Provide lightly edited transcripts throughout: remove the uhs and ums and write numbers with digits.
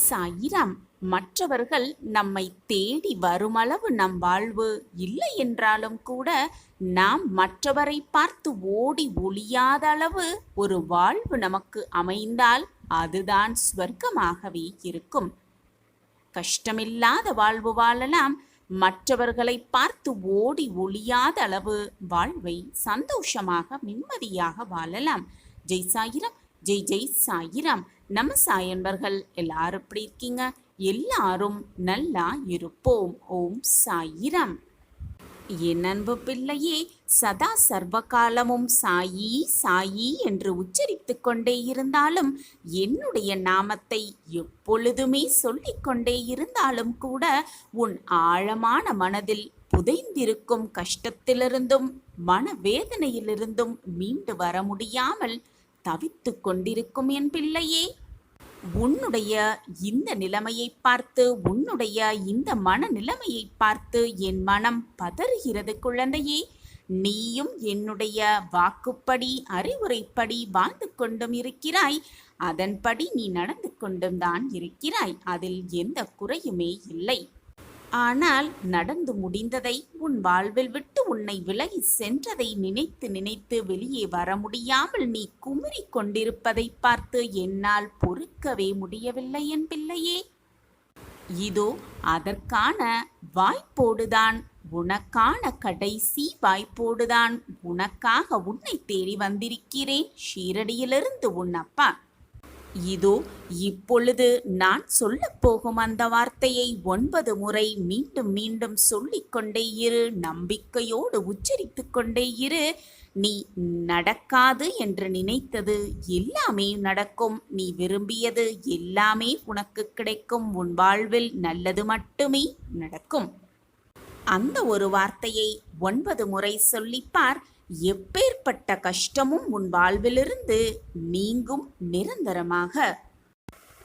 சாயிராம். மற்றவர்கள் நம்மை தேடி வருமளவு நம் வாழ்வு இல்லை என்றாலும் கூட, நாம் மற்றவரை பார்த்து ஓடி ஒளியாத அளவு ஒரு வாழ்வு நமக்கு அமைந்தால் அதுதான் ஸ்வர்க்கமாகவே இருக்கும். கஷ்டமில்லாத வாழ்வு வாழலாம். மற்றவர்களை பார்த்து ஓடி ஒளியாத அளவு வாழ்வை சந்தோஷமாக நிம்மதியாக வாழலாம். ஜெய் சாயிராம். ஜெய் ஜெய் சாயிராம். நம்ம சாயன்பர்கள் எல்லாரும் எப்படி இருக்கீங்க? எல்லாரும் நல்லா இருப்போம். ஓம் சாயிராம். என் அன்பு பிள்ளையே, சதா சர்வகாலமும் சாயி சாயி என்று உச்சரித்து கொண்டே இருந்தாலும், என்னுடைய நாமத்தை எப்பொழுதுமே சொல்லிக்கொண்டே இருந்தாலும் கூட, உன் ஆழமான மனதில் புதைந்திருக்கும் கஷ்டத்திலிருந்தும் மனவேதனையிலிருந்தும் மீண்டு வர முடியாமல் தவித்து கொண்டிருக்கும் என் பிள்ளையே, உன்னுடைய இந்த நிலைமையை பார்த்து, உன்னுடைய இந்த மனநிலைமையை பார்த்து என் மனம் பதறுகிறது குழந்தையே. நீயும் என்னுடைய வாக்குப்படி, அறிவுரைப்படி வாழ்ந்து கொண்டும் இருக்கிறாய். அதன்படி நீ நடந்து கொண்டும் தான் இருக்கிறாய். அதில் எந்த குறையுமே இல்லை. ஆனால் நடந்து முடிந்ததை, உன் வாழ்வில் விட்டு உன்னை விலகி சென்றதை நினைத்து நினைத்து வெளியே வர முடியாமல் நீ குமுறி கொண்டிருப்பதை பார்த்து என்னால் பொறுக்கவே முடியவில்லை என் பிள்ளையே. இதோ அதற்கான வாய்ப்போடுதான், உனக்கான கடைசி வாய்ப்போடுதான் உனக்காக உன்னை தேடி வந்திருக்கிறேன். ஷீரடியிலிருந்து உன் அப்பா. இதோ இப்பொழுது நான் சொல்லப் போகும் அந்த வார்த்தையை 9 முறை மீண்டும் மீண்டும் சொல்லிக்கொண்டே இரு. நம்பிக்கையோடு உச்சரித்து கொண்டே இரு. நீ நடக்காது என்று நினைத்தது எல்லாமே நடக்கும். நீ விரும்பியது எல்லாமே உனக்கு கிடைக்கும். உன் வாழ்வில் நல்லது மட்டுமே நடக்கும். அந்த ஒரு வார்த்தையை 9 முறை சொல்லிப்பார். எப்பேற்பட்ட கஷ்டமும் உன் வாழ்விலிருந்து நீங்கும் நிரந்தரமாக.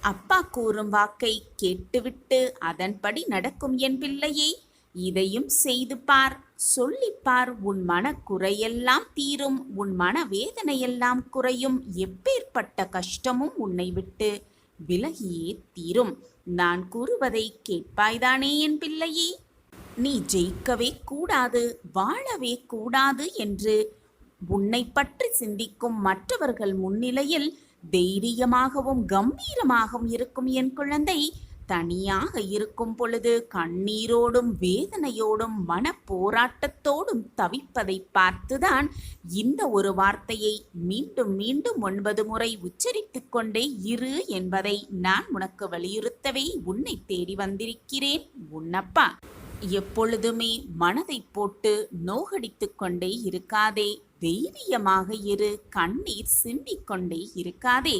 அப்பா கூறும் வாக்கை கேட்டுவிட்டு அதன்படி நடக்கும் என் பிள்ளையே. இதையும் செய்து பார், சொல்லிப்பார். உன் மனக்குறையெல்லாம் தீரும். உன் மனவேதனையெல்லாம் குறையும். எப்பேற்பட்ட கஷ்டமும் உன்னை விட்டு விலகியே தீரும். நான் கூறுவதை கேட்பாய்தானே என் பிள்ளையே? நீ ஜெயிக்கவே கூடாது, வாழவே கூடாது என்று உன்னை பற்றி சிந்திக்கும் மற்றவர்கள் முன்னிலையில் தைரியமாகவும் கம்பீரமாகவும் இருக்கும் என் குழந்தை, தனியாக இருக்கும் பொழுது கண்ணீரோடும் வேதனையோடும் மன போராட்டத்தோடும் தவிப்பதை பார்த்துதான் இந்த ஒரு வார்த்தையை மீண்டும் மீண்டும் 9 முறை உச்சரித்து கொண்டே இரு என்பதை நான் உனக்கு வலியுறுத்தவே உன்னை தேடி வந்திருக்கிறேன் உன்னப்பா. எப்பொழுதுமே மனதை போட்டு நோகடித்து கொண்டே இருக்காதே. தைரியமாக இரு. கண்ணீர் சிந்திக்கொண்டே இருக்காதே.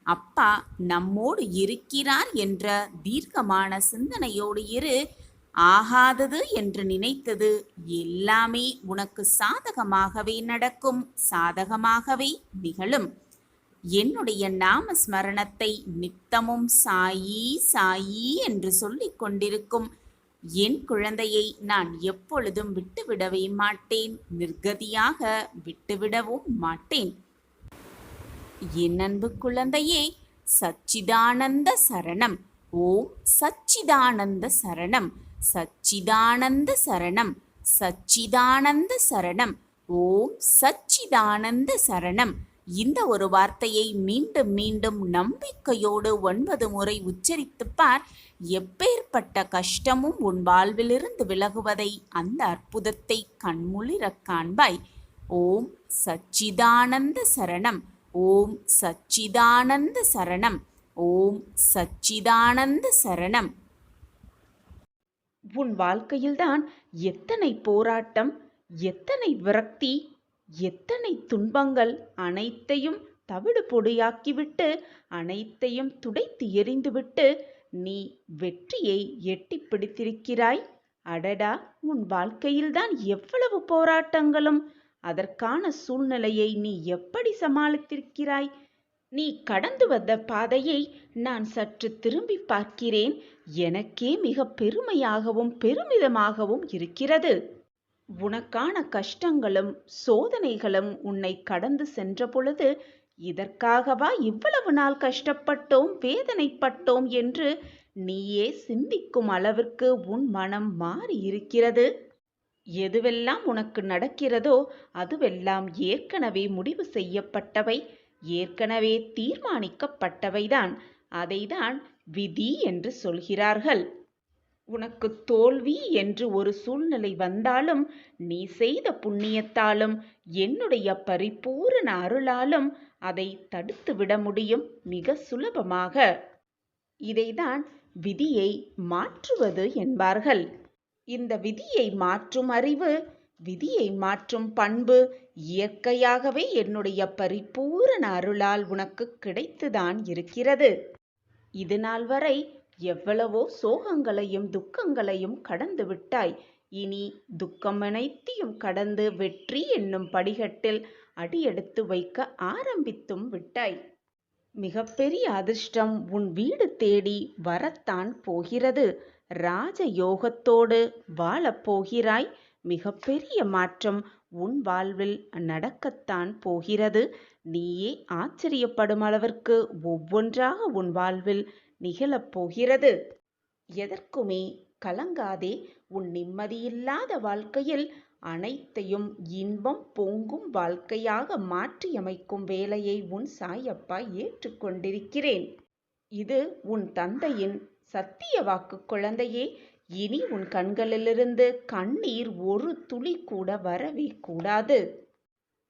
அப்பா நம்மோடு இருக்கிறார் என்ற தீர்க்கமான சிந்தனையோடு இரு. ஆகாதது என்று நினைத்தது எல்லாமே உனக்கு சாதகமாகவே நடக்கும், சாதகமாகவே நிகழும். என்னுடைய நாம ஸ்மரணத்தை நித்தமும் சாயி சாயி என்று சொல்லிக் கொண்டிருக்கும் என் குழந்தையை நான் எப்பொழுதும் விட்டுவிடவே மாட்டேன். நிர்கதியாக விட்டுவிடவும் மாட்டேன். என் அன்பு குழந்தையே, சச்சிதானந்த சரணம். ஓம் சச்சிதானந்த சரணம். சச்சிதானந்த சரணம். சச்சிதானந்த சரணம். ஓம் சச்சிதானந்த சரணம். இந்த ஒரு வார்த்தையை மீண்டும் மீண்டும் நம்பிக்கையோடு 9 முறை உச்சரித்துப் பார். எப்பேற்பட்ட கஷ்டமும் உன் வாழ்விலிருந்து விலகுவதை, அந்த அற்புதத்தை கண்முளிரக் காண்பாய். ஓம் சச்சிதானந்த சரணம். ஓம் சச்சிதானந்த சரணம். ஓம் சச்சிதானந்த சரணம். உன் வாழ்க்கையில்தான் எத்தனை போராட்டம், எத்தனை விரக்தி, எத்தனை துன்பங்கள், அனைத்தையும் தவிடு பொடியாக்கிவிட்டு, அனைத்தையும் துடைத்து எறிந்துவிட்டு நீ வெற்றியை எட்டி பிடித்திருக்கிறாய். அடடா, உன் வாழ்க்கையில்தான் எவ்வளவு போராட்டங்களும், அதற்கான சூழ்நிலையை நீ எப்படி சமாளித்திருக்கிறாய்? நீ கடந்து வந்த பாதையை நான் சற்று திரும்பி பார்க்கிறேன். எனக்கே மிக பெருமையாகவும் பெருமிதமாகவும் இருக்கிறது. உனக்கான கஷ்டங்களும் சோதனைகளும் உன்னை கடந்து சென்ற பொழுது, இதற்காகவா இவ்வளவு நாள் கஷ்டப்பட்டோம் வேதனைப்பட்டோம் என்று நீயே சிந்திக்கும் அளவிற்கு உன் மனம் மாறியிருக்கிறது. எதுவெல்லாம் உனக்கு நடக்கிறதோ அதுவெல்லாம் ஏற்கனவே முடிவு செய்யப்பட்டவை, ஏற்கனவே தீர்மானிக்கப்பட்டவைதான். அதைதான் விதி என்று சொல்கிறார்கள். உனக்கு தோல்வி என்று ஒரு சூழ்நிலை வந்தாலும், நீ செய்த புண்ணியத்தாலும் என்னுடைய பரிபூரண அருளாலும் அதை தடுத்துவிட முடியும் மிக சுலபமாக. இதைதான் விதியை மாற்றுவது என்பார்கள். இந்த விதியை மாற்றும் அறிவு, விதியை மாற்றும் பண்பு இயற்கையாகவே என்னுடைய பரிபூரண அருளால் உனக்கு கிடைத்துதான் இருக்கிறது. இதுநாள் வரை எவ்வளவோ சோகங்களையும் துக்கங்களையும் கடந்து விட்டாய். இனி துக்கம் அனைத்தையும் கடந்து வெற்றி என்னும் படிகட்டில் அடியெடுத்து வைக்க ஆரம்பித்தும் விட்டாய். மிகப்பெரிய அதிர்ஷ்டம் உன் வீடு தேடி வரத்தான் போகிறது. ராஜயோகத்தோடு வாழப்போகிறாய். மிகப்பெரிய மாற்றம் உன் வாழ்வில் நடக்கத்தான் போகிறது. நீயே ஆச்சரியப்படும் அளவிற்கு ஒவ்வொன்றாக உன் வாழ்வில் நிகழப்போகிறது. எதற்குமே கலங்காதே. உன் நிம்மதியில்லாத வாழ்க்கையில் அனைத்தையும் இன்பம் பொங்கும் வாழ்க்கையாக மாற்றியமைக்கும் வேலையை உன் சாயப்பா ஏற்றுக்கொண்டிருக்கிறேன். இது உன் தந்தையின் சத்திய வாக்கு குழந்தையே. இனி உன் கண்களிலிருந்து கண்ணீர் ஒரு துளி கூட வரவே கூடாது.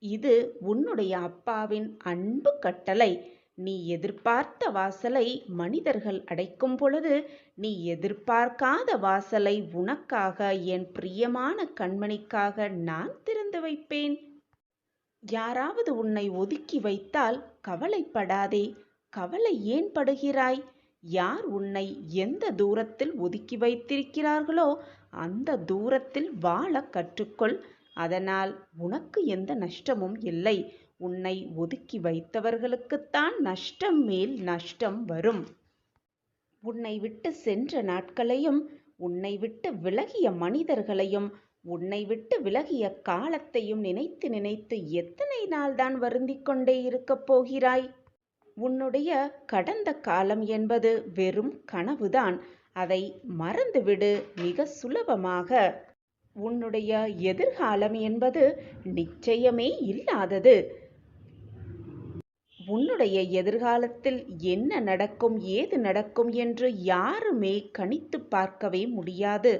இது உன்னுடைய அப்பாவின் அன்பு கட்டளை. நீ எதிர்பார்த்த வாசலை மனிதர்கள் அடைக்கும் பொழுது, நீ எதிர்பார்க்காத வாசலை உனக்காக, என் பிரியமான கண்மணிக்காக நான் திறந்து வைப்பேன். யாராவது உன்னை ஒதுக்கி வைத்தால் கவலைப்படாதே. கவலை ஏன் படுகிறாய்? யார் உன்னை எந்த தூரத்தில் ஒதுக்கி வைத்திருக்கிறார்களோ அந்த தூரத்தில் வாழ கற்றுக்கொள். அதனால் உனக்கு எந்த நஷ்டமும் இல்லை. உன்னை ஒதுக்கி வைத்தவர்களுக்குத்தான் நஷ்டம் மேல் நஷ்டம் வரும். உன்னை விட்டு சென்ற நாட்களையும், உன்னை விட்டு விலகிய மனிதர்களையும், உன்னை விட்டு விலகிய காலத்தையும் நினைத்து நினைத்து எத்தனை நாள்தான் வருந்திக் கொண்டே இருக்கப் போகிறாய்? உன்னுடைய கடந்த காலம் என்பது வெறும் கனவுதான். அதை மறந்துவிடு மிக சுலபமாக. உன்னுடைய எதிர்காலம் என்பது நிச்சயமே இல்லாதது. உன்னுடைய எதிர்காலத்தில் என்ன நடக்கும் ஏது நடக்கும் என்று யாருமே கணித்து பார்க்கவே முடியாது.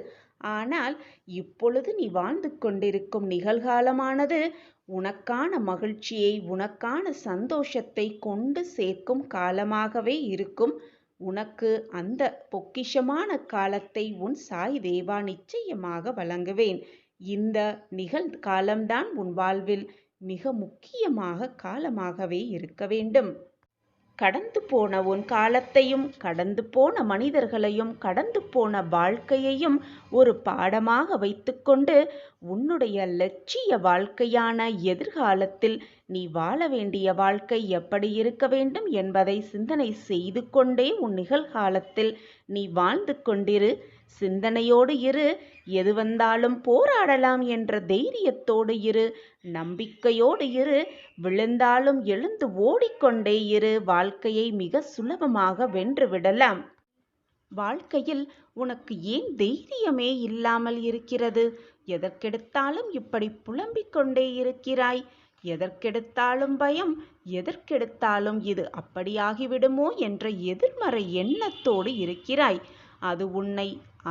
ஆனால் இப்பொழுது நீ வாழ்ந்து கொண்டிருக்கும் நிகழ்காலமானது உனக்கான மகிழ்ச்சியை, உனக்கான சந்தோஷத்தை கொண்டு சேர்க்கும் காலமாகவே இருக்கும். உனக்கு அந்த பொக்கிஷமான காலத்தை உன் சாய் தேவா நிச்சயமாக வழங்குவேன். இந்த நிகழ்காலம்தான் உன் வாழ்வில் மிக முக்கியமாக காலமாகவே இருக்க வேண்டும். கடந்து போன உன் காலத்தையும், கடந்து போன மனிதர்களையும், கடந்து போன வாழ்க்கையையும் ஒரு பாடமாக வைத்துக்கொண்டு உன்னுடைய லட்சிய வாழ்க்கையான எதிர்காலத்தில் நீ வாழ வேண்டிய வாழ்க்கை எப்படி இருக்க வேண்டும் என்பதை சிந்தனை செய்து கொண்டே உன் நிகழ்காலத்தில் நீ வாழ்ந்து கொண்டிரு. சிந்தனையோடு இரு. எது வந்தாலும் போராடலாம் என்ற தைரியத்தோடு இரு. நம்பிக்கையோடு இரு. விழுந்தாலும் எழுந்து ஓடிக்கொண்டே இரு. வாழ்க்கையை மிக சுலபமாக வென்று விடலாம். வாழ்க்கையில் உனக்கு ஏன் தைரியமே இல்லாமல் இருக்கிறது? எதற்கெடுத்தாலும் இப்படி புலம்பிக் கொண்டே இருக்கிறாய்? எதற்கெடுத்தாலும் பயம், எதற்கெடுத்தாலும் இது அப்படியாகிவிடுமோ என்ற எதிர்மறை எண்ணத்தோடு இருக்கிறாய்.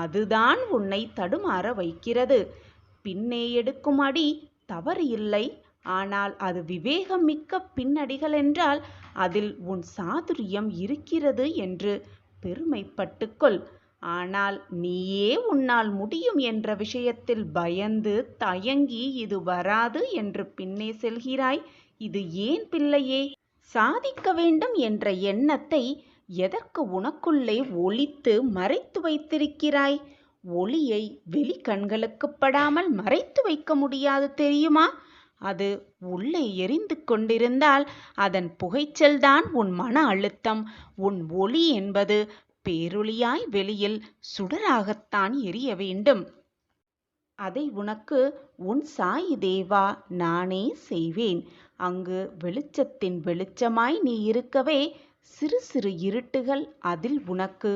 அதுதான் உன்னை தடுமாற வைக்கிறது. பின்னே எடுக்கும் அடி தவறு இல்லை. ஆனால் அது விவேகம் மிக்க பின்னடிகள் என்றால் அதில் உன் சாதுரியம் இருக்கிறது என்று பெருமைப்பட்டுக்கொள். ஆனால் நீயே உன்னால் முடியும் என்ற விஷயத்தில் பயந்து தயங்கி இது வராது என்று பின்னே செல்கிறாய். இது ஏன் பிள்ளையே? சாதிக்க வேண்டும் என்ற எண்ணத்தை எதற்கு உனக்குள்ளே ஒளித்து மறைத்து வைத்திருக்கிறாய்? ஒளியை வெளி கண்களுக்கு படாமல் மறைத்து வைக்க முடியாது தெரியுமா? அது உள்ளே எரிந்து கொண்டிருந்தால் அதன் புகைச்சல்தான் உன் மன அழுத்தம். உன் ஒளி என்பது பேரொளியாய் வெளியில் சுடராகத்தான் எரிய வேண்டும். அதை உனக்கு உன் சாயி தேவா நானே செய்வேன். அங்கு வெளிச்சத்தின் வெளிச்சமாய் நீ இருக்கவே சிறு சிறு இருட்டுகள் அதில் உனக்கு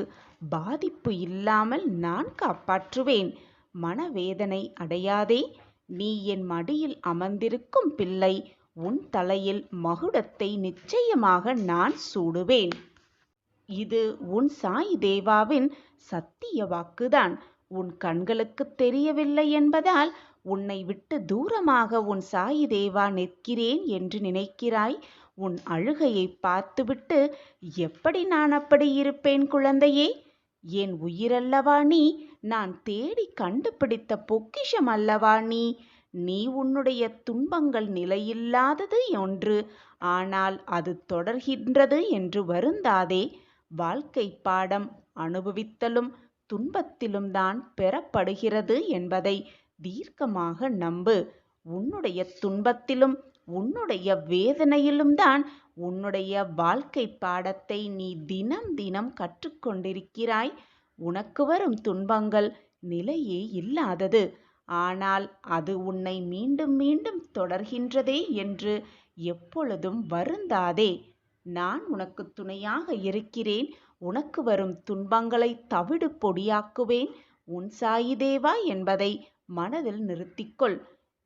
பாதிப்பு இல்லாமல் நான் காப்பாற்றுவேன். மனவேதனை அடையாதே. நீ என் மடியில் அமர்ந்திருக்கும் பிள்ளை. உன் தலையில் மகுடத்தை நிச்சயமாக நான் சூடுவேன். இது உன் சாயி தேவாவின் சத்திய வாக்குதான். உன் கண்களுக்கு தெரியவில்லை என்பதால் உன்னை விட்டு தூரமாக உன் சாயி தேவா நிற்கிறேன் என்று நினைக்கிறாய். உன் அழுகையை பார்த்துவிட்டு எப்படி நான் அப்படி இருப்பேன் குழந்தையே? என் உயிரல்லவா நீ? நான் தேடி கண்டுபிடித்த பொக்கிஷம் அல்லவா நீ? நீ உன்னுடைய துன்பங்கள் நிலையில்லாதது ஒன்று, ஆனால் அது தொடர்கின்றது என்று வருந்தாதே. வாழ்க்கை பாடம் அனுபவித்தலும் துன்பத்திலும் தான் பெறப்படுகிறது என்பதை தீர்க்கமாக நம்பு. உன்னுடைய துன்பத்திலும் உன்னுடைய வேதனையிலும் தான் உன்னுடைய வாழ்க்கை பாடத்தை நீ தினம் தினம் கற்றுக்கொண்டிருக்கிறாய். உனக்கு வரும் துன்பங்கள் நிலையே இல்லாதது, ஆனால் அது உன்னை மீண்டும் மீண்டும் தொடர்கின்றதே என்று எப்பொழுதும் வருந்தாதே. நான் உனக்கு துணையாக இருக்கிறேன். உனக்கு வரும் துன்பங்களை தவிடு பொடியாக்குவேன். உன் சாயி தேவா என்பதை மனதில் நிறுத்திக்கொள்.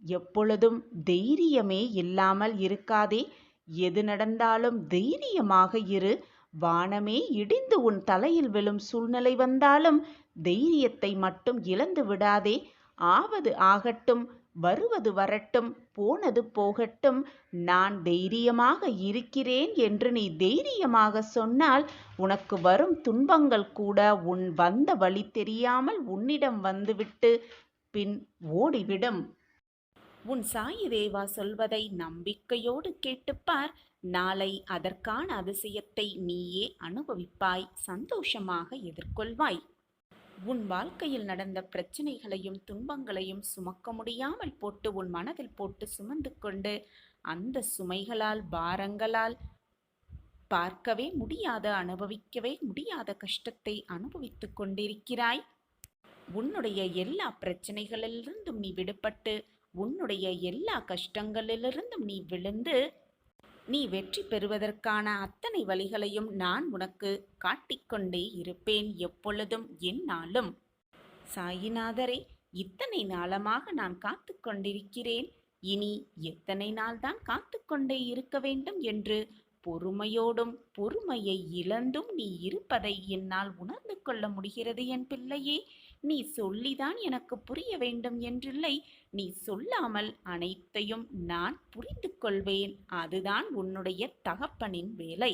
எப்பொழுதும் தைரியமே இல்லாமல் இருக்காதே. எது நடந்தாலும் தைரியமாக இரு. வானமே இடிந்து உன் தலையில் விழும் சூழ்நிலை வந்தாலும் தைரியத்தை மட்டும் இழந்து விடாதே. ஆவது ஆகட்டும், வருவது வரட்டும், போனது போகட்டும், நான் தைரியமாக இருக்கிறேன் என்று நீ தைரியமாக சொன்னால் உனக்கு வரும் துன்பங்கள் கூட உன் வந்த வழி தெரியாமல் உன்னிடம் வந்துவிட்டு பின் ஓடிவிடும். உன் சாயி தேவா சொல்வதை நம்பிக்கையோடு கேட்டுப்பார். நாளை அதற்கான அதிசயத்தை நீயே அனுபவிப்பாய், சந்தோஷமாக எதிர்கொள்வாய். உன் வாழ்க்கையில் நடந்த பிரச்சனைகளையும் துன்பங்களையும் சுமக்க முடியாமல் போட்டு உன் மனதில் போட்டு சுமந்து கொண்டு அந்த சுமைகளால் பாரங்களால் பார்க்கவே முடியாத அனுபவிக்கவே முடியாத கஷ்டத்தை அனுபவித்து கொண்டிருக்கிறாய். உன்னுடைய எல்லா பிரச்சனைகளிலிருந்தும் நீ விடுபட்டு உன்னுடைய எல்லா கஷ்டங்களிலிருந்தும் நீ விழுந்து நீ வெற்றி பெறுவதற்கான அத்தனை வழிகளையும் நான் உனக்கு காட்டிக்கொண்டே இருப்பேன், எப்பொழுதும் எந்நாளும். சாயிநாதரே, இத்தனை நாளமாக நான் காத்து கொண்டிருக்கிறேன். இனி எத்தனை நாள்தான் காத்து கொண்டே இருக்க வேண்டும் என்று பொறுமையோடும் பொறுமையை இழந்தும் நீ இருப்பதை என்னால் உணர்ந்து கொள்ள முடிகிறது என் பிள்ளையே. நீ சொல்லிதான் எனக்கு புரிய வேண்டும் என்றில்லை. நீ சொல்லாமல் அனைத்தையும் நான் புரிந்து கொள்வேன். அதுதான் உன்னுடைய தகப்பனின் வேலை.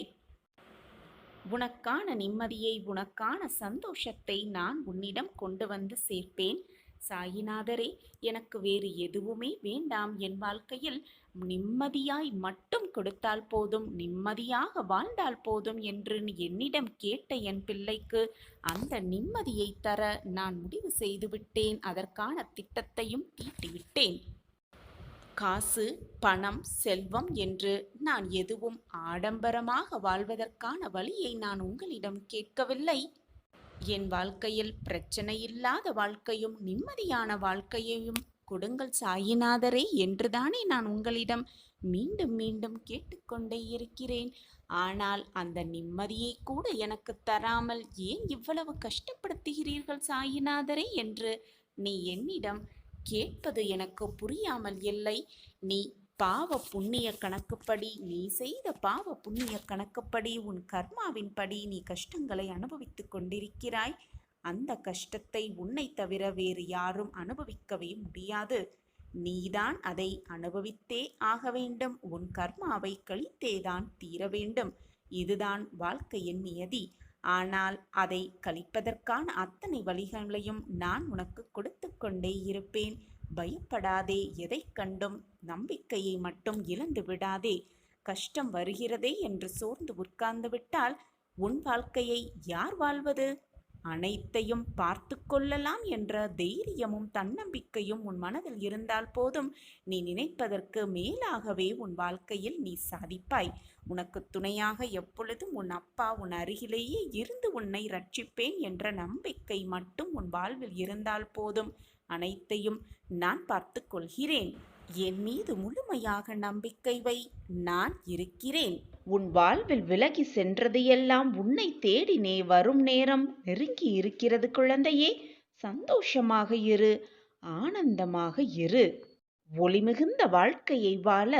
உனக்கான நிம்மதியை, உனக்கான சந்தோஷத்தை நான் உன்னிடம் கொண்டு வந்து சேர்ப்பேன். சாயிநாதரே, எனக்கு வேறு எதுவுமே வேண்டாம். என் வாழ்க்கையில் நிம்மதியாய் மட்டும் கொடுத்தால் போதும், நிம்மதியாக வாழ்ந்தால் போதும் என்று என்னிடம் கேட்ட என் பிள்ளைக்கு அந்த நிம்மதியை தர நான் முடிவு செய்துவிட்டேன். அதற்கான திட்டத்தையும் தீட்டிவிட்டேன். காசு, பணம், செல்வம் என்று நான் எதுவும் ஆடம்பரமாக வாழ்வதற்கான வழியை நான் உங்களிடம் கேட்கவில்லை. என் வாழ்க்கையில் பிரச்சனை இல்லாத வாழ்க்கையும் நிம்மதியான வாழ்க்கையையும் கொடுங்கள் சாயிநாதரே என்றுதானே நான் உங்களிடம் மீண்டும் மீண்டும் கேட்டுக்கொண்டே இருக்கிறேன். ஆனால் அந்த நிம்மதியை கூட எனக்கு தராமல் ஏன் இவ்வளவு கஷ்டப்படுத்துகிறீர்கள் சாயிநாதரே என்று நீ என்னிடம் கேட்பது எனக்கு புரியாமல் இல்லை. நீ பாவ புண்ணிய கணக்குப்படி, நீ செய்த பாவ புண்ணிய கணக்குப்படி, உன் கர்மாவின் படி நீ கஷ்டங்களை அனுபவித்து கொண்டிருக்கிறாய். அந்த கஷ்டத்தை உன்னை தவிர வேறு யாரும் அனுபவிக்கவே முடியாது. நீதான் அதை அனுபவித்தே ஆக வேண்டும். உன் கர்மாவை கழித்தேதான் தீர வேண்டும். இதுதான் வாழ்க்கையின் நியதி. ஆனால் அதை கழிப்பதற்கான அத்தனை வழிகளையும் நான் உனக்கு கொடுத்து கொண்டே இருப்பேன். பயப்படாதே. எதை கண்டும் நம்பிக்கையை மட்டும் இழந்து விடாதே. கஷ்டம் வருகிறதே என்று சோர்ந்து உட்கார்ந்து விட்டால் உன் வாழ்க்கையை யார் வாழ்வது? அனைத்தையும் பார்த்து கொள்ளலாம் என்ற தைரியமும் தன்னம்பிக்கையும் உன் மனதில் இருந்தால் போதும், நீ நினைப்பதற்கு மேலாகவே உன் வாழ்க்கையில் நீ சாதிப்பாய். உனக்கு துணையாக எப்பொழுதும் உன் அப்பா உன் அருகிலேயே இருந்து உன்னை ரட்சிப்பேன் என்ற நம்பிக்கை மட்டும் உன் வாழ்வில் இருந்தால் போதும், அனைத்தையும் நான் பார்த்து கொள்கிறேன். என் மீது முழுமையாக நம்பிக்கை வை, நான் இருக்கிறேன். உன் வாழ்வில் விலகி சென்றது எல்லாம் உன்னை தேடினே வரும் நேரம் நெருங்கி இருக்கிறது குழந்தையே. சந்தோஷமாக இரு, ஆனந்தமாக இரு. ஒளிமிகுந்த வாழ்க்கையை வாழ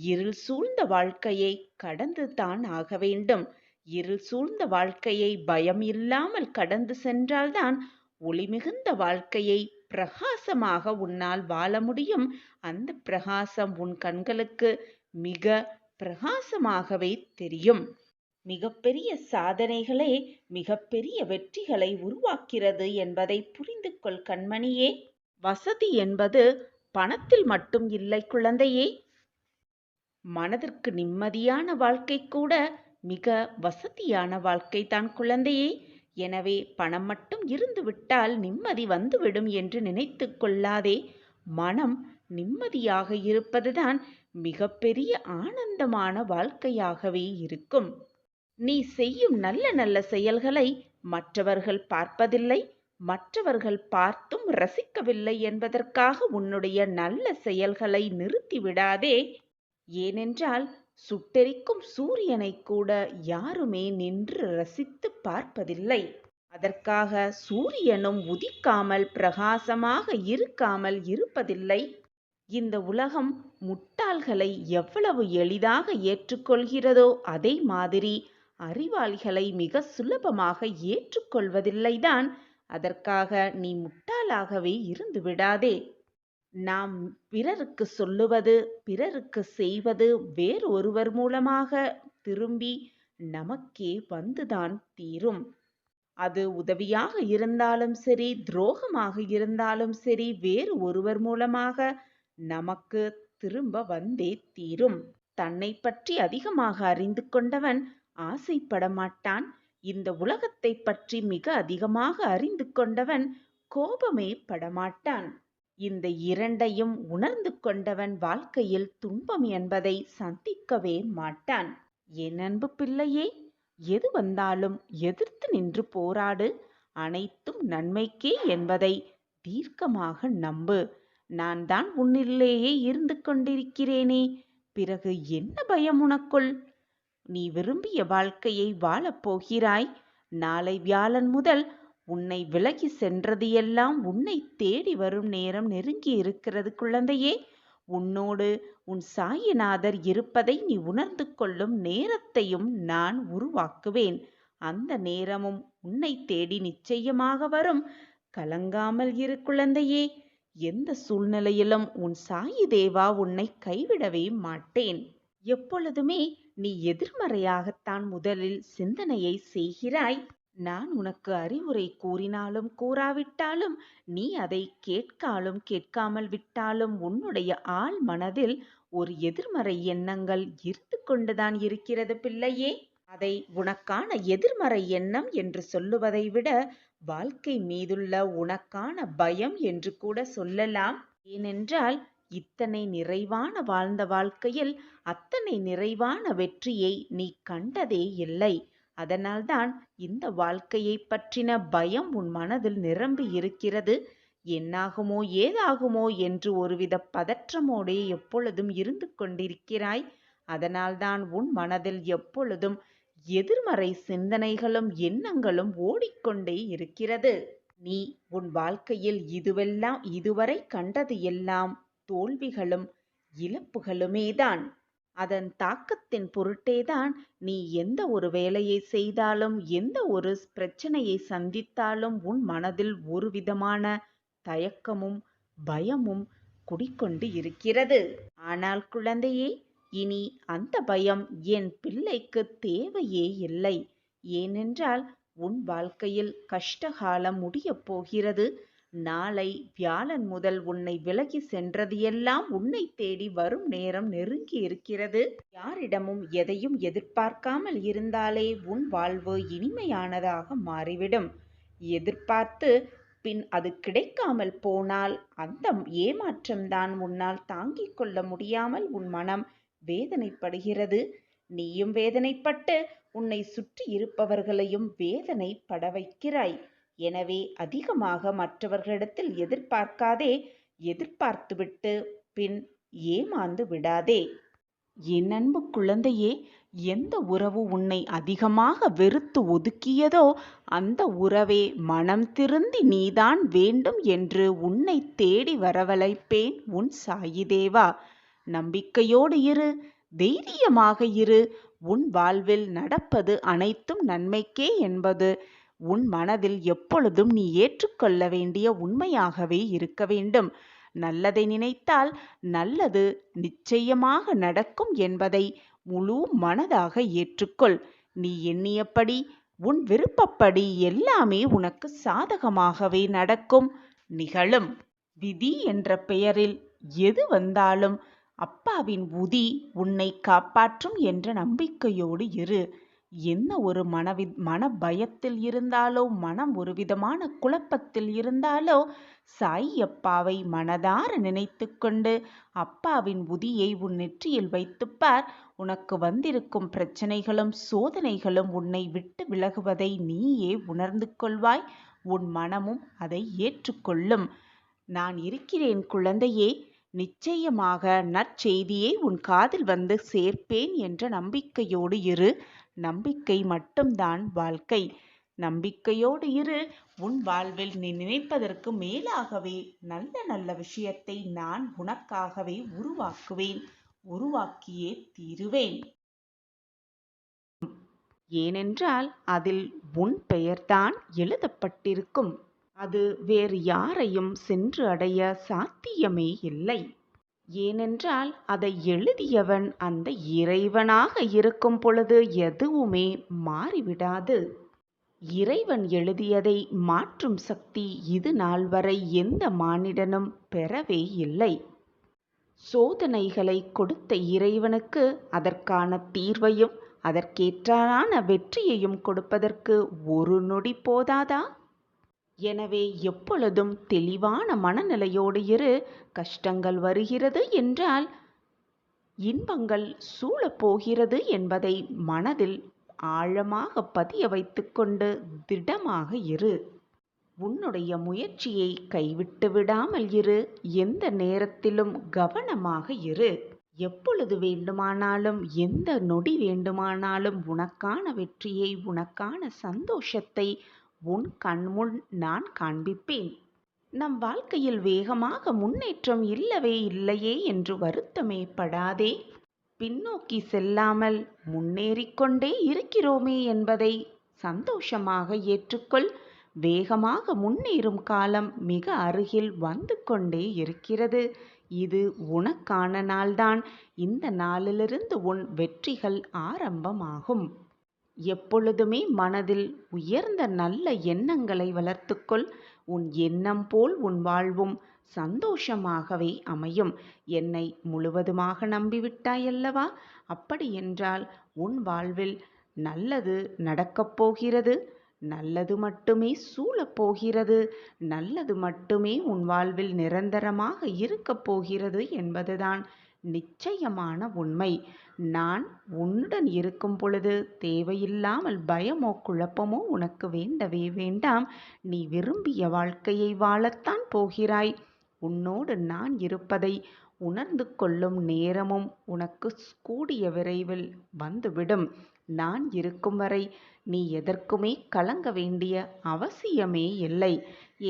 இருள் சூழ்ந்த வாழ்க்கையை கடந்து தான் ஆக வேண்டும். இருள் சூழ்ந்த வாழ்க்கையை பயம் இல்லாமல் கடந்து சென்றால்தான் ஒளிமிகுந்த வாழ்க்கையை பிரகாசமாக உன்னால் வாழ முடியும். அந்த பிரகாசம் உன் கண்களுக்கு மிக பிரகாசமாகவே தெரியும். மிகப்பெரிய சாதனைகளே மிகப்பெரிய வெற்றிகளை உருவாக்கிறது என்பதை புரிந்து கொள் கண்மணியே. வசதி என்பது பணத்தில் மட்டும் இல்லை குழந்தையே. மனதிற்கு நிம்மதியான வாழ்க்கை கூட மிக வசதியான வாழ்க்கை தான் குழந்தையே. எனவே பணம் மட்டும் இருந்து விட்டால் நிம்மதி வந்துவிடும் என்று நினைத்து கொள்ளாதே. மனம் நிம்மதியாக இருப்பதுதான் மிகப்பெரிய ஆனந்தமான வாழ்க்கையாகவே இருக்கும். நீ செய்யும் நல்ல நல்ல செயல்களை மற்றவர்கள் பார்ப்பதில்லை, மற்றவர்கள் பார்த்தும் ரசிக்கவில்லை என்பதற்காக உன்னுடைய நல்ல செயல்களை நிறுத்திவிடாதே. ஏனென்றால் சுட்டெரிக்கும் சூரியனை கூட யாருமே நின்று ரசித்து பார்ப்பதில்லை. அதற்காக சூரியனும் உதிக்காமல் பிரகாசமாக இருக்காமல் இருப்பதில்லை. இந்த உலகம் முட்டாள்களை எவ்வளவு எளிதாக ஏற்றுக்கொள்கிறதோ அதே மாதிரி அறிவாளிகளை மிக சுலபமாக ஏற்றுக்கொள்வதில்லைதான். அதற்காக நீ முட்டாளாகவே இருந்து விடாதே. நாம் பிறருக்கு சொல்லுவது, பிறருக்கு செய்வது வேறு ஒருவர் மூலமாக திரும்பி நமக்கே வந்துதான் தீரும். அது உதவியாக இருந்தாலும் சரி, துரோகமாக இருந்தாலும் சரி, வேறு ஒருவர் மூலமாக நமக்கு திரும்ப வந்தே தீரும். தன்னை பற்றி அதிகமாக அறிந்து கொண்டவன் ஆசைப்பட மாட்டான். இந்த உலகத்தை பற்றி மிக அதிகமாக அறிந்து கொண்டவன் கோபமே படமாட்டான். இந்த இரண்டையும் உணர்ந்து கொண்டவன் வாழ்க்கையில் துன்பம் என்பதை சந்திக்கவே மாட்டான். என் அன்பு பிள்ளையே, எது வந்தாலும் எதிர்த்து நின்று போராடு. அனைத்தும் நன்மைக்கே என்பதை தீர்க்கமாக நம்பு. நான் தான் உன்னிலேயே இருந்து கொண்டிருக்கிறேனே, பிறகு என்ன பயம் உனக்குள்? நீ விரும்பிய வாழ்க்கையை வாழப்போகிறாய். நாளை வியாழன் முதல் உன்னை விலகி சென்றது எல்லாம் உன்னை தேடி வரும் நேரம் நெருங்கி இருக்கிறது குழந்தையே. உன்னோடு உன் சாயிநாதர் இருப்பதை நீ உணர்ந்து கொள்ளும் நேரத்தையும் நான் உருவாக்குவேன். அந்த நேரமும் உன்னை தேடி நிச்சயமாக வரும். கலங்காமல் இரு குழந்தையே. எந்த சூழ்நிலையிலும் உன் சாயி தேவா உன்னை கைவிடவே மாட்டேன். எப்பொழுதுமே நீ எதிர்மறையாகத்தான் முதலில் சிந்தனையை செய்கிறாய். நான் உனக்கு அறிவுரை கூறினாலும் கூறாவிட்டாலும், நீ அதை கேட்காலும் கேட்காமல் விட்டாலும் உன்னுடைய ஆழ் மனதில் ஒரு எதிர்மறை எண்ணங்கள் இருந்து கொண்டுதான் இருக்கிறது பிள்ளையே. அதை உனக்கான எதிர்மறை எண்ணம் என்று சொல்லுவதை விட வாழ்க்கை மீதுள்ள உனக்கான பயம் என்று கூட சொல்லலாம். ஏனென்றால் இத்தனை நிறைவான வாழ்ந்த வாழ்க்கையில் அத்தனை நிறைவான வெற்றியை நீ கண்டதே இல்லை. அதனால்தான் இந்த வாழ்க்கையை பற்றின பயம் உன் மனதில் நிரம்பி இருக்கிறது. என்னாகுமோ ஏதாகுமோ என்று ஒருவித பதற்றமோடே எப்பொழுதும் இருந்து கொண்டிருக்கிறாய். அதனால்தான் உன் மனதில் எப்பொழுதும் எதிர்மறை சிந்தனைகளும் எண்ணங்களும் ஓடிக்கொண்டே இருக்கிறது. நீ உன் வாழ்க்கையில் இதுவரை கண்டது எல்லாம் தோல்விகளும் இழப்புகளுமேதான். அதன் தாக்கத்தின் பொருட்டேதான் நீ எந்த ஒரு வேலையை செய்தாலும், எந்த ஒரு பிரச்சனையை சந்தித்தாலும் உன் மனதில் ஒரு விதமான தயக்கமும் பயமும் குடிக்கொண்டு இருக்கிறது. ஆனால் குழந்தையே, இனி அந்த பயம் என் பிள்ளைக்கு தேவையே இல்லை. ஏனென்றால் உன் வாழ்க்கையில் கஷ்டகாலம் முடியப் போகிறது. நாளை வியாழன் முதல் உன்னை விலகி சென்றது எல்லாம் உன்னை தேடி வரும் நேரம் நெருங்கி இருக்கிறது. யாரிடமும் எதையும் எதிர்பார்க்காமல் இருந்தாலே உன் வாழ்வு இனிமையானதாக மாறிவிடும். எதிர்பார்த்து பின் அது கிடைக்காமல் போனால் அந்த ஏமாற்றம்தான் உன்னால் தாங்கிக் கொள்ள முடியாமல் உன் மனம் வேதனைப்படுகிறது. நீயும் வேதனைப்பட்டு உன்னை சுற்றி இருப்பவர்களையும் வேதனைப்பட வைக்கிறாய். எனவே அதிகமாக மற்றவர்களிடத்தில் எதிர்பார்க்காதே. எதிர்பார்த்துவிட்டு பின் ஏமாந்து விடாதே. என் அன்பு குழந்தையே, எந்த உறவு உன்னை அதிகமாக வெறுத்து ஒதுக்கியதோ அந்த உறவே மனம் திருந்தி நீதான் வேண்டும் என்று உன்னை தேடி வரவழைப்பேன் உன் சாயிதேவா. நம்பிக்கையோடு இரு, தைரியமாக இரு. உன் வாழ்வில் நடப்பது அனைத்தும் நன்மைக்கே என்பது உன் மனதில் எப்பொழுதும் நீ ஏற்றுக்கொள்ள வேண்டிய உண்மையாகவே இருக்க வேண்டும். நல்லதை நினைத்தால் நல்லது நிச்சயமாக நடக்கும் என்பதை முழு மனதாக ஏற்றுக்கொள். நீ எண்ணியபடி உன் விருப்பப்படி எல்லாமே உனக்கு சாதகமாகவே நடக்கும், நிகழும். விதி என்ற பெயரில் எது வந்தாலும் அப்பாவின் உதி உன்னை காப்பாற்றும் என்ற நம்பிக்கையோடு இரு. என்ன ஒரு மன பயத்தில் இருந்தாலோ, மனம் ஒரு விதமான குழப்பத்தில் இருந்தாலோ, சாய் அப்பாவை மனதார நினைத்து கொண்டு அப்பாவின் உதியை உன் நெற்றியில் வைத்துப்பார். உனக்கு வந்திருக்கும் பிரச்சனைகளும் சோதனைகளும் உன்னை விட்டு விலகுவதை நீயே உணர்ந்து கொள்வாய். உன் மனமும் அதை ஏற்றுக்கொள்ளும். நான் இருக்கிறேன் குழந்தையே. நிச்சயமாக நற்செய்தியை உன் காதில் வந்து சேர்ப்பேன் என்ற நம்பிக்கையோடு இரு. நம்பிக்கை மட்டும்தான் வாழ்க்கை. நம்பிக்கையோடு இரு. உன் வாழ்வில் நீ நினைப்பதற்கு மேலாகவே நல்ல நல்ல விஷயத்தை நான் உனக்காகவே உருவாக்குவேன், உருவாக்கியே தீருவேன். ஏனென்றால் அதில் உன் பெயர்தான் எழுதப்பட்டிருக்கும். அது வேறு யாரையும் சென்று அடைய சாத்தியமே இல்லை. ஏனென்றால் அதை எழுதியவன் அந்த இறைவனாக இருக்கும் பொழுது எதுவுமே மாறிவிடாது. இறைவன் எழுதியதை மாற்றும் சக்தி இது நாள் வரை எந்த மானிடனும் பெறவே இல்லை. சோதனைகளை கொடுத்த இறைவனுக்கு அதற்கான தீர்வையும் அதற்கேற்றான வெற்றியையும் கொடுப்பதற்கு ஒரு நொடி போதாதா? எனவே எப்பொழுதும் தெளிவான மனநிலையோடு இரு. கஷ்டங்கள் வருகிறது என்றால் இன்பங்கள் சூழப்போகிறது என்பதை மனதில் ஆழமாக பதிய வைத்துக்கொண்டு திடமாக இரு. உன்னுடைய முயற்சியை கைவிட்டு விடாமல் இரு. எந்த நேரத்திலும் கவனமாக இரு. எப்பொழுது வேண்டுமானாலும் எந்த நொடி வேண்டுமானாலும் உனக்கான வெற்றியை உனக்கான சந்தோஷத்தை உன் கண்முன் நான் காண்பிப்பேன். நம் வாழ்க்கையில் வேகமாக முன்னேற்றம் இல்லையே என்று வருத்தமே படாதே. பின்னோக்கி செல்லாமல் முன்னேறிக்கொண்டே இருக்கிறோமே என்பதை சந்தோஷமாக ஏற்றுக்கொள். வேகமாக முன்னேறும் காலம் மிக அருகில் வந்து கொண்டே இருக்கிறது. இது உனக்கான நாள்தான். இந்த நாளிலிருந்து உன் வெற்றிகள் ஆரம்பமாகும். எப்பொழுதுமே மனதில் உயர்ந்த நல்ல எண்ணங்களை வளர்த்துக்கொள். உன் எண்ணம் போல் உன் வாழ்வும் சந்தோஷமாகவே அமையும். என்னை முழுவதுமாக நம்பிவிட்டாயல்லவா? அப்படியென்றால் உன் வாழ்வில் நல்லது நடக்கப் போகிறது. நல்லது மட்டுமே சூழப்போகிறது. நல்லது மட்டுமே உன் வாழ்வில் நிரந்தரமாக இருக்கப் போகிறது என்பதுதான் நிச்சயமான உண்மை. நான் உன்னுடன் இருக்கும் பொழுது தேவையில்லாமல் பயமோ குழப்பமோ உனக்கு வேண்டவே வேண்டாம். நீ விரும்பிய வாழ்க்கையை வாழத்தான் போகிறாய். உன்னோடு நான் இருப்பதை உணர்ந்து கொள்ளும் நேரமும் உனக்கு கூடிய விரைவில் வந்துவிடும். நான் இருக்கும் வரை நீ எதற்குமே கலங்க வேண்டிய அவசியமே இல்லை.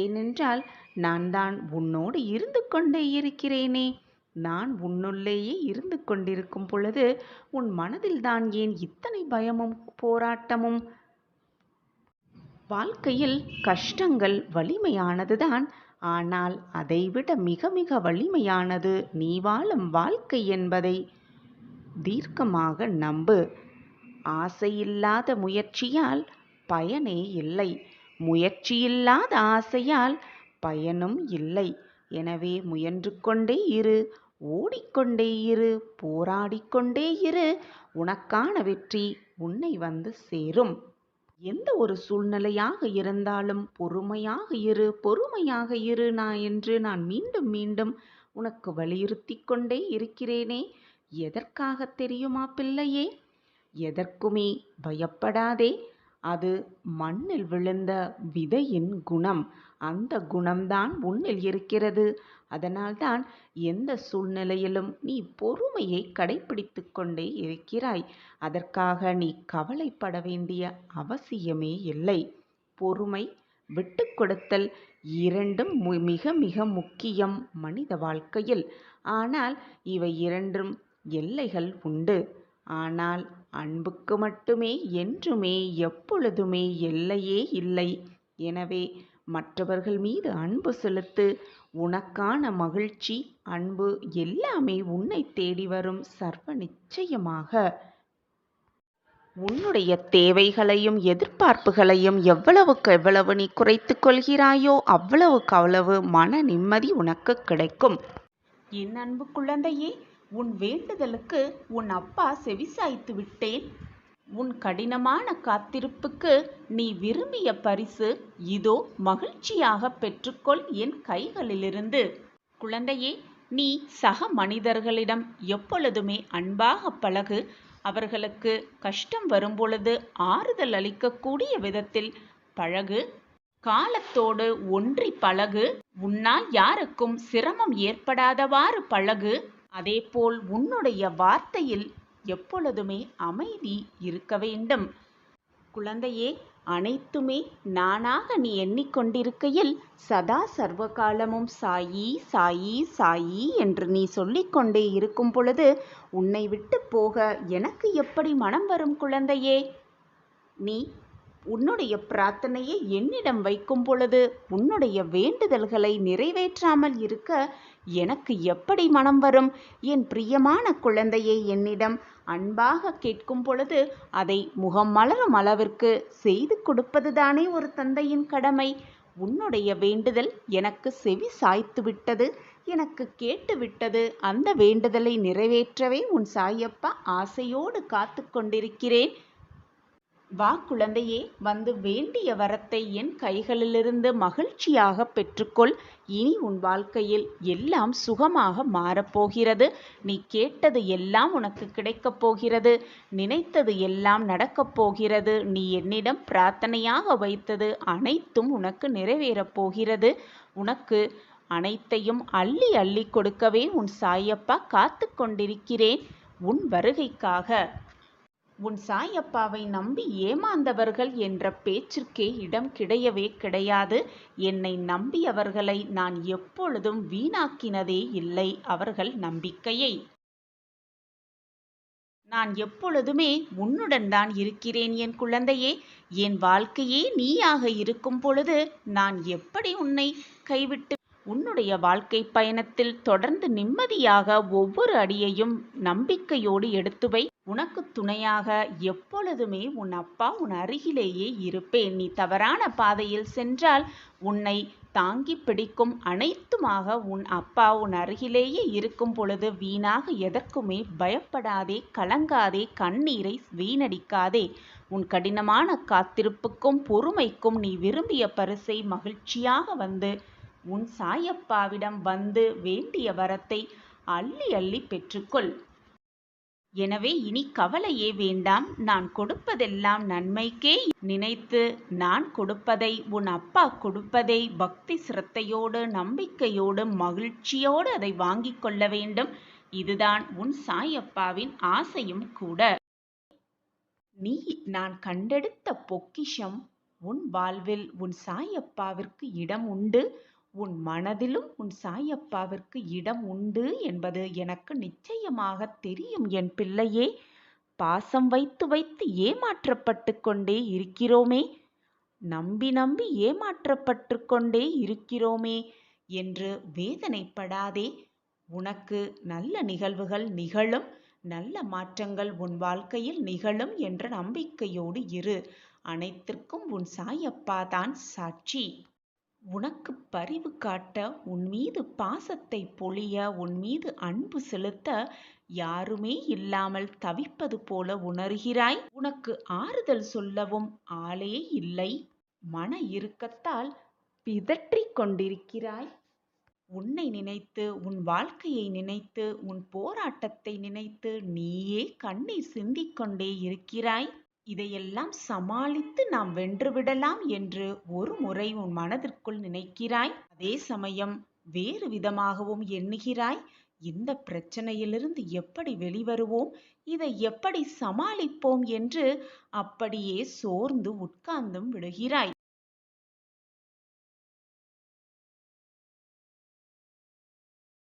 ஏனென்றால் நான் தான் உன்னோடு இருந்து கொண்டே இருக்கிறேனே. நான் உன்னுள்ளேயே இருந்து கொண்டிருக்கும் பொழுது உன் மனதில் தான் ஏன் இத்தனை பயமும் போராட்டமும்? வாழ்க்கையில் கஷ்டங்கள் வலிமையானதுதான். ஆனால் அதைவிட மிக மிக வலிமையானது நீ வாழும் வாழ்க்கை என்பதை தீர்க்கமாக நம்பு. ஆசையில்லாத முயற்சியால் பயனே இல்லை. முயற்சியில்லாத ஆசையால் பயனும் இல்லை. எனவே முயன்று கொண்டே இரு, ஓடிக்கொண்டே இரு, போராடிக்கொண்டே இரு. உனக்கான வெற்றி உன்னை வந்து சேரும். எந்த ஒரு சூழ்நிலையாக இருந்தாலும் பொறுமையாக இரு என்று நான் மீண்டும் மீண்டும் உனக்கு வலியுறுத்திக் கொண்டே இருக்கிறேனே. எதற்காக தெரியுமா பிள்ளையே? எதற்குமே பயப்படாதே. அது மண்ணில் விழுந்த விதையின் குணம். அந்த குணம்தான் உன்னில் இருக்கிறது. அதனால்தான் எந்த சூழ்நிலையிலும் நீ பொறுமையை கடைப்பிடித்துக் கொண்டே இருக்கிறாய். அதற்காக நீ கவலைப்பட வேண்டிய அவசியமே இல்லை. பொறுமை, விட்டுக் கொடுத்தல் இரண்டும் மிக மிக முக்கியம் மனித வாழ்க்கையில். ஆனால் இவை இரண்டும் எல்லைகள் உண்டு. ஆனால் அன்புக்கு மட்டுமே என்றுமே எப்பொழுதுமே எல்லையே இல்லை. எனவே மற்றவர்கள் மீது அன்பு செலுத்து. உனக்கான மகிழ்ச்சி, அன்பு எல்லாமே உன்னை தேடி வரும் சர்வ நிச்சயமாக. உன்னுடைய தேவைகளையும் எதிர்பார்ப்புகளையும் எவ்வளவுக்கு எவ்வளவு நீ குறைத்துக் கொள்கிறாயோ அவ்வளவுக்கு அவ்வளவு மன நிம்மதி உனக்கு கிடைக்கும். என் அன்பு குழந்தையே, உன் வேண்டுதலுக்கு உன் அப்பா செவிசாய்த்து விட்டேன். உன் கடினமான காத்திருப்புக்கு நீ விரும்பிய பரிசு இதோ மகிழ்ச்சியாக பெற்றுக்கொள் என் கைகளிலிருந்து. குழந்தையே, நீ சக மனிதர்களிடம் எப்பொழுதுமே அன்பாக பழகு. அவர்களுக்கு கஷ்டம் வரும்பொழுது ஆறுதல் அளிக்கக்கூடிய விதத்தில் பழகு. காலத்தோடு ஒன்றி பழகு. உன்னால் யாருக்கும் சிரமம் ஏற்படாதவாறு பழகு. அதேபோல் உன்னுடைய வார்த்தையில் எப்பொழுதுமே அமைதி இருக்க வேண்டும். குழந்தையே, அனைத்துமே நானாக நீ எண்ணிக்கொண்டிருக்கையில் சதா சர்வ காலமும் சாயி சாயி சாயி என்று நீ சொல்லிக்கொண்டே இருக்கும் பொழுது உன்னை விட்டு போக எனக்கு எப்படி மனம் வரும் குழந்தையே? நீ உன்னுடைய பிரார்த்தனையை என்னிடம் வைக்கும் பொழுது உன்னுடைய வேண்டுதல்களை நிறைவேற்றாமல் இருக்க எனக்கு எப்படி மனம் வரும்? என் பிரியமான குழந்தையை என்னிடம் அன்பாக கேட்கும் பொழுது அதை முகம் மலரும் அளவிற்கு செய்து கொடுப்பதுதானே ஒரு தந்தையின் கடமை. உன்னுடைய வேண்டுதல் எனக்கு செவி சாய்த்து விட்டது, எனக்கு கேட்டு விட்டது. அந்த வேண்டுதலை நிறைவேற்றவே உன் சாயப்பா ஆசையோடு காத்து கொண்டிருக்கிறேன். வா குழந்தையே, வந்து வேண்டிய வரத்தை என் கைகளிலிருந்து மகிழ்ச்சியாக பெற்றுக்கொள். இனி உன் வாழ்க்கையில் எல்லாம் சுகமாக மாறப்போகிறது. நீ கேட்டது எல்லாம் உனக்கு கிடைக்கப் போகிறது. நினைத்தது எல்லாம் நடக்கப் போகிறது. நீ என்னிடம் பிரார்த்தனையாக வைத்தது அனைத்தும் உனக்கு நிறைவேறப் போகிறது. உனக்கு அனைத்தையும் அள்ளி அள்ளி கொடுக்கவே உன் சாயப்பா காத்து கொண்டிருக்கிறேன் உன் வருகைக்காக. உன் சாயப்பாவை நம்பி ஏமாந்தவர்கள் என்ற பேச்சிற்கே இடம் கிடையவே கிடையாது. என்னை நம்பியவர்களை நான் எப்பொழுதும் வீணாக்கினதே இல்லை அவர்கள் நம்பிக்கையை. நான் எப்பொழுதுமே உன்னுடன் தான் இருக்கிறேன் என் குழந்தையே. என் வாழ்க்கையே நீயாக இருக்கும் பொழுது நான் எப்படி உன்னை கைவிட்டு உன்னுடைய வாழ்க்கை பயணத்தில் தொடர்ந்து நிம்மதியாக ஒவ்வொரு அடியையும் நம்பிக்கையோடு எடுத்து வை. உனக்கு துணையாக எப்பொழுதுமே உன் அப்பா உன் அருகிலேயே இருப்பேன். நீ தவறான பாதையில் சென்றால் உன்னை தாங்கி பிடிக்கும் அனைத்துமாக உன் அப்பா உன் அருகிலேயே இருக்கும் பொழுது வீணாக எதற்குமே பயப்படாதே, கலங்காதே, கண்ணீரை வீணடிக்காதே. உன் கடினமான காத்திருப்புக்கும் பொறுமைக்கும் நீ விரும்பிய பரிசை மகிழ்ச்சியாக வந்து உன் சாயப்பாவிடம் வந்து வேண்டிய வரத்தை அள்ளி அள்ளி பெற்றுக்கொள். எனவே இனி கவலையே வேண்டாம். நான் கொடுப்பதெல்லாம் நன்மைக்கே நினைத்து நான் கொடுப்பதை உன் அப்பா கொடுப்பதை பக்தி சிரத்தையோடு நம்பிக்கையோடு மகிழ்ச்சியோடு அதை வாங்கிக் கொள்ள வேண்டும். இதுதான் உன் சாயப்பாவின் ஆசையும் கூட. நீ நான் கண்டெடுத்த பொக்கிஷம். உன் வாழ்வில் உன் சாயப்பாவிற்கு இடம் உண்டு. உன் மனதிலும் உன் சாயப்பாவிற்கு இடம் உண்டு என்பது எனக்கு நிச்சயமாக தெரியும் என் பிள்ளையே. பாசம் வைத்து வைத்து ஏமாற்றப்பட்டு கொண்டே இருக்கிறோமே, நம்பி நம்பி ஏமாற்றப்பட்டு கொண்டே இருக்கிறோமே என்று வேதனைப்படாதே. உனக்கு நல்ல நிகழ்வுகள் நிகழும். நல்ல மாற்றங்கள் உன் வாழ்க்கையில் நிகழும் என்ற நம்பிக்கையோடு இரு. அனைத்திற்கும் உன் சாயப்பா தான் சாட்சி. உனக்கு பரிவு காட்ட, உன் மீது பாசத்தை பொழிய, உன் மீது அன்பு செலுத்த யாருமே இல்லாமல் தவிப்பது போல உணர்கிறாய். உனக்கு ஆறுதல் சொல்லவும் ஆளே இல்லை. மன இறுக்கத்தால் பிதற்றிக் கொண்டிருக்கிறாய். உன்னை நினைத்து, உன் வாழ்க்கையை நினைத்து, உன் போராட்டத்தை நினைத்து நீயே கண்ணீர் சிந்திக் கொண்டே இருக்கிறாய். இதையெல்லாம் சமாளித்து நாம் வென்றுவிடலாம் என்று ஒரு முறை உன் மனதிற்குள் நினைக்கிறாய். அதே சமயம் வேறு விதமாகவும் எண்ணுகிறாய். இந்த பிரச்சனையிலிருந்து எப்படி வெளிவருவோம், இதை எப்படி சமாளிப்போம் என்று அப்படியே சோர்ந்து உட்கார்ந்தும் விடுகிறாய்.